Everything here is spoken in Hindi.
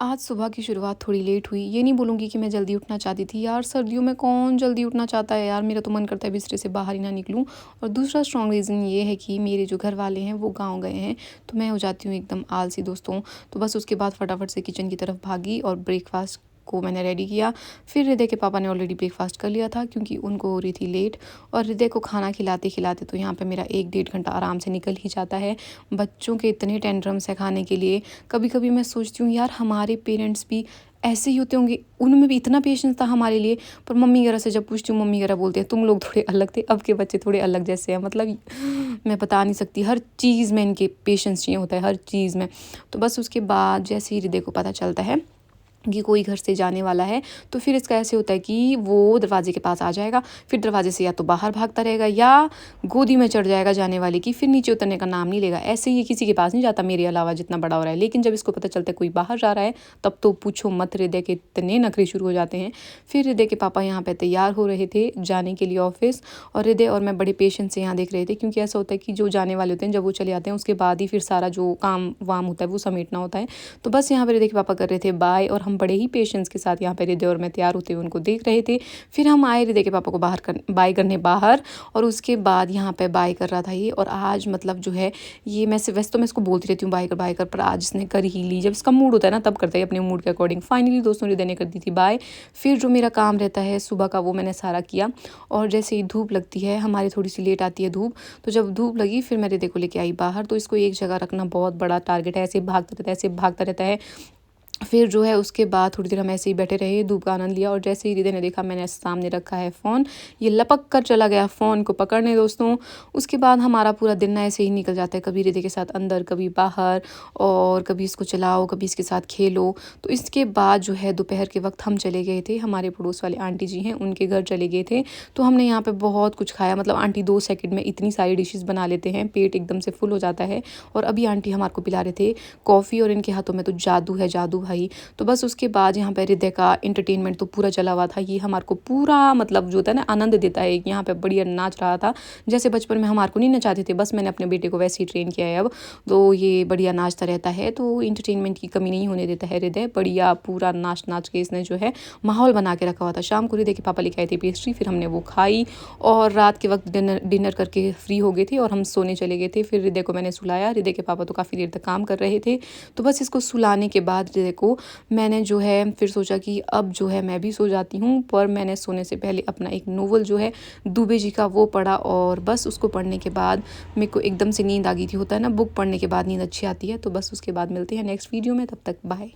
आज सुबह की शुरुआत थोड़ी लेट हुई। ये नहीं बोलूँगी कि मैं जल्दी उठना चाहती थी यार, सर्दियों में कौन जल्दी उठना चाहता है यार, मेरा तो मन करता है बिस्तर से बाहर ही ना निकलूँ। और दूसरा स्ट्रॉन्ग रीज़न ये है कि मेरे जो घर वाले हैं वो गाँव गए हैं, तो मैं हो जाती हूँ एकदम आलसी दोस्तों। तो बस उसके बाद फटाफट से किचन की तरफ भागी और ब्रेकफ़ास्ट को मैंने रेडी किया। फिर हृदय के पापा ने ऑलरेडी ब्रेकफ़ास्ट कर लिया था क्योंकि उनको हो रही थी लेट। और हृदय को खाना खिलाते-खिलाते तो यहाँ पे मेरा 1 डेढ़ घंटा आराम से निकल ही जाता है। बच्चों के इतने टेंट्रम्स हैं खाने के लिए, कभी-कभी मैं सोचती हूँ यार हमारे पेरेंट्स भी ऐसे ही होते होंगे, उनमें भी इतना पेशेंस था हमारे लिए। पर मम्मी वगैरह से जब पूछती हूँ, मम्मी वगैरह बोलते हैं तुम लोग थोड़े अलग थे, अब के बच्चे थोड़े अलग जैसे हैं। मतलब मैं बता नहीं सकती, हर चीज़ में इनके पेशेंस चाहिए होता है, हर चीज़ में। तो बस उसके बाद जैसे ही हृदय को पता चलता है कि कोई घर से जाने वाला है, तो फिर इसका ऐसे होता है कि वो दरवाजे के पास आ जाएगा, फिर दरवाजे से या तो बाहर भागता रहेगा या गोदी में चढ़ जाएगा जाने वाले की, फिर नीचे उतरने का नाम नहीं लेगा। ऐसे ही किसी के पास नहीं जाता मेरे अलावा जितना बड़ा हो रहा है। लेकिन जब इसको पता चलता है कोई बाहर जा रहा है, तब तो पूछो मत, हृदय के इतने नखरे शुरू हो जाते हैं। फिर हृदय के पापा यहाँ पे तैयार हो रहे थे जाने के लिए ऑफिस, और हृदय और मैं बड़े पेशेंस से यहाँ देख रहे थे, क्योंकि ऐसा होता है कि जो जाने वाले होते हैं जब वो चले जाते हैं उसके बाद ही फिर सारा जो काम वाम होता है वो समेटना होता है। तो बस यहाँ पर हृदय के पापा कर रहे थे बाय, और हम बड़े ही पेशेंस के साथ यहाँ पे हृदय और मैं तैयार होते हुए उनको देख रहे थे। फिर हम आए हृदय के पापा को बाय करने बाहर, और उसके बाद यहाँ पे बाय कर रहा था ये। और आज मतलब जो है ये, मैं वैसे तो मैं इसको बोलती रहती हूँ बाय कर, पर आज इसने कर ही ली। जब इसका मूड होता है ना तब करता है अपने मूड के अकॉर्डिंग। फाइनली दोस्तों हृदय ने कर दी थी बाय। फिर जो मेरा काम रहता है सुबह का वो मैंने सारा किया, और जैसे ही धूप लगती है, हमारी थोड़ी सी लेट आती है धूप, तो जब धूप लगी फिर मैं हृदय को लेके आई बाहर। तो इसको एक जगह रखना बहुत बड़ा टारगेट है, ऐसे भागता रहता है। फिर जो है उसके बाद थोड़ी देर हम ऐसे ही बैठे रहे, धूप का आनंद लिया, और जैसे ही हृदय ने देखा मैंने सामने रखा है फ़ोन, ये लपक कर चला गया फ़ोन को पकड़ने दोस्तों। उसके बाद हमारा पूरा दिन ना ऐसे ही निकल जाता है, कभी हृदय के साथ अंदर, कभी बाहर, और कभी इसको चलाओ, कभी इसके साथ खेलो। तो इसके बाद जो है दोपहर के वक्त हम चले गए थे, हमारे पड़ोस वाले आंटी जी हैं उनके घर चले गए थे। तो हमने यहाँ पर बहुत कुछ खाया, मतलब आंटी 2 सेकंड में इतनी सारी डिशेज़ बना लेते हैं, पेट एकदम से फुल हो जाता है। और अभी आंटी हमारे को पिला रहे थे कॉफ़ी, और इनके हाथों में तो जादू है जादू भाई। तो बस उसके बाद यहाँ पे हृदय का एंटरटेनमेंट तो पूरा चला हुआ था। ये हमारे को पूरा मतलब जो होता है ना आनंद देता है, यहाँ पे बढ़िया नाच रहा था। जैसे बचपन में हमारे को नहीं नचाते थे, बस मैंने अपने बेटे को वैसे ही ट्रेन किया है अब। तो ये बढ़िया नाचता रहता है, तो एंटरटेनमेंट की कमी नहीं होने देता है हृदय। बढ़िया पूरा नाच नाच के इसने जो है माहौल बना के रखा हुआ था। शाम को हृदय के पापा लेके आए थे पेस्ट्री, फिर हमने वो खाई, और रात के वक्त डिनर करके फ्री हो गए थे और हम सोने चले गए थे। फिर हृदय को मैंने सुलाया, हृदय के पापा तो काफ़ी देर तक काम कर रहे थे। तो बस इसको सुलाने के बाद हृदय को मैंने जो है फिर सोचा कि अब जो है मैं भी सो जाती हूँ। पर मैंने सोने से पहले अपना एक नोवेल जो है दुबे जी का वो पढ़ा, और बस उसको पढ़ने के बाद मेरे को एकदम से नींद आ गई थी। होता है ना बुक पढ़ने के बाद नींद अच्छी आती है। तो बस उसके बाद मिलते हैं नेक्स्ट वीडियो में, तब तक बाय।